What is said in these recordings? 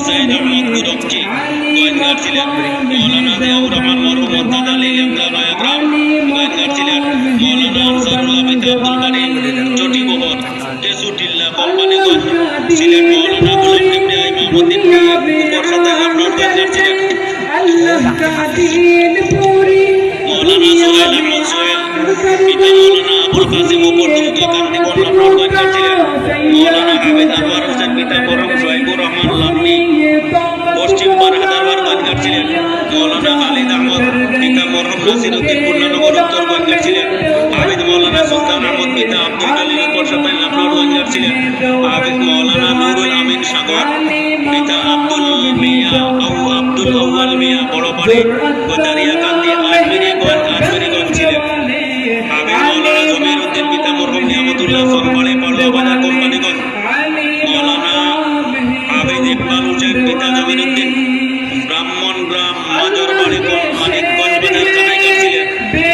সাইদ আহমদ গুরবজি গোয়েন্দার ছিলেন। মৌলানা জিয়াউর রহমান মরহুম মুর্তজা আলী গ্রাম গোয়েন্দার ছিলেন। মৌলানা আনসারুল্লাহ পিতা আব্দুল বারী চটিবহর তেসুটিল্লা কোম্পানিগঞ্জ ছিলেন। মৌলানা গোলাম কিবরিয়া ইমামউদ্দিন উপর সাথে লখনৌ গোয়েন্দার ছিলেন। মৌলানা সোহেল আহমদ সোহেল পিতা মৌলানা আবুল কাসিম উপর দুমকি কান্দিবন লখনৌ গোয়েন্দার ছিলেন। মৌলানা হাফেজ আনোয়ার হোসেন পিতা মরহুম সোহাইবুর রহমান লামনি পশ্চিম বারহাদারবার গোয়েন্দার ছিলেন। মৌলানা খালিদ আহমদ পিতা মরহুম নাসিরউদ্দিন পূর্ণনগর উত্তর গোয়েন্দার ছিলেন। হাফেজ মৌলানা সুলতান আহমদ পিতা আব্দুল জলিল উপর সাথে লখনৌ গোয়েন্দার ছিলেন। হাফেজ মৌলানা নুরুল আমিন সাগর পিতা আব্দুল আউয়াল মিয়া বড়বাড়ি গোদারিয়া কান্দি আজমেরিগঞ্জ ছিলেন। হাফেজ মৌলানা জমির উদ্দিন পিতা মরহুম নিয়ামতুল্লাহ সরবাড়ি পাড়ুয়া বাজার কোম্পানিগঞ্জ। মৌলানা হাফেজ ইকবাল হোসেন পিতা জমির উদ্দিন ব্রাহ্মণগ্রাম মাজরবাড়ি মানিকগঞ্জ বাজার কানাইঘাট ছিলেন।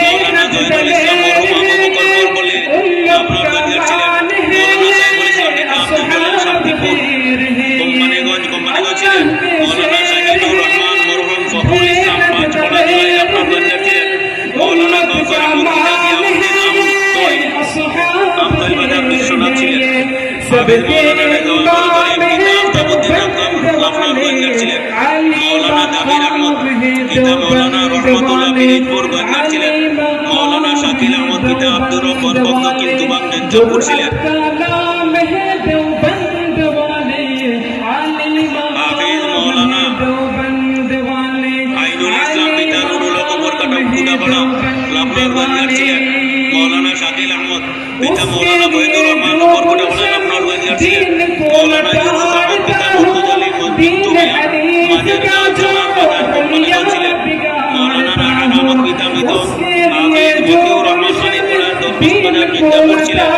মৌলানা জয়নুল ইসলাম মরহুম আবু বকর বরবলি লখনৌ গোয়েন্দার ছিলেন। মৌলানা সাইফুল ইসলাম পিতা আব্দুল জলিল শান্তিপুর কোম্পানিগঞ্জ ছিলেন। মৌলানা শাহিদুর রহমান মরহুম ফখরুল ইসলাম পাঁচপাড়া জেলায় লখনৌ গোয়েন্দার ছিলেন। মৌলানা কাউসার আহমদ পিতা জিয়াউদ্দিন আমতলী বাজার বিশ্বনাথ ছিলেন। হাফেজ মৌলানা রেজাউল করিম পিতা আফতাবউদ্দিন লখনৌ গোয়েন্দার ছিলেন। মৌলানা জাবির আহমদ পিতা মৌলানা রহমতুল্লাহ পিরিজপুর গোয়েন্দার ছিলেন। মৌলানা শাকিল আহমদ পিতা আব্দুর রব্বর ভক্ত কিন্তু বাগডেঞ্জাপুর ছিলেন। হাফেজ মৌলানা আইনুল ইসলাম পিতা নুরুল হক উপরকাটা গুদাপাড়া লখনৌ গোয়েন্দার ছিলেন। মৌলানা শাকিল আহমদ পিতা মৌলানা বহিদুর রহমান উপরকাটা লখনৌ গোয়েন্দার ছিলেন। মৌলানা ইউনুস আহমদ পিতা মুর্তজা আলী মন্তুমিয়া মাঝেরগাঁও জোনার বাজার কোম্পানিগঞ্জ ছিলেন। মৌলানা নারায়ণ আহমদ পিতা মৃত হাফেজ মতিউর রহমান মানিকপাড়া দরবেশ বাজার মির্জাপুর ছিলেন।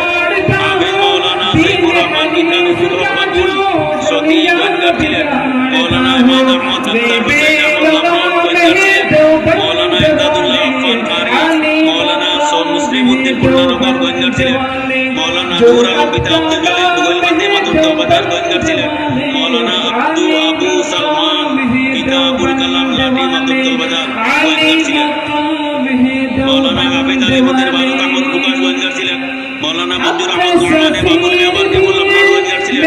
হাফেজ মৌলানা সাইফুর রহমান পিতা নজরুল রহমান সতী গোয়েন্দার ছিলেন। মৌলানা ইমাদ আহমদ আখতার হুসাইন আহমদ লখনৌ গোয়েন্দার ছিলেন। মৌলানা ইমদাদুল্লাহ আফফান কারি মৌলানা মুসলিম উদ্দিন পূর্ণনগর গোয়েন্দার ছিলেন। মৌলানা জহুর আলম পিতা আব্দুল জলিল গোয়েলকান্দি মাতুল্লা বাজার গোয়েন্দার ছিলেন। মৌলানা আবু সালমান পিতা আবুল কালাম লাঠি মাতুল্লা বাজার গোয়েন্দার ছিলেন। মৌলানা হাফেজ আলিমুদ্দিন ফারুক আহমদ প্রকাশ গোয়েন্দার ছিলেন। মৌলানা মঞ্জুর আহমদ গুরনানি বাবুল মিয়া বারকিপুর লখনৌ গোয়েন্দার ছিলেন।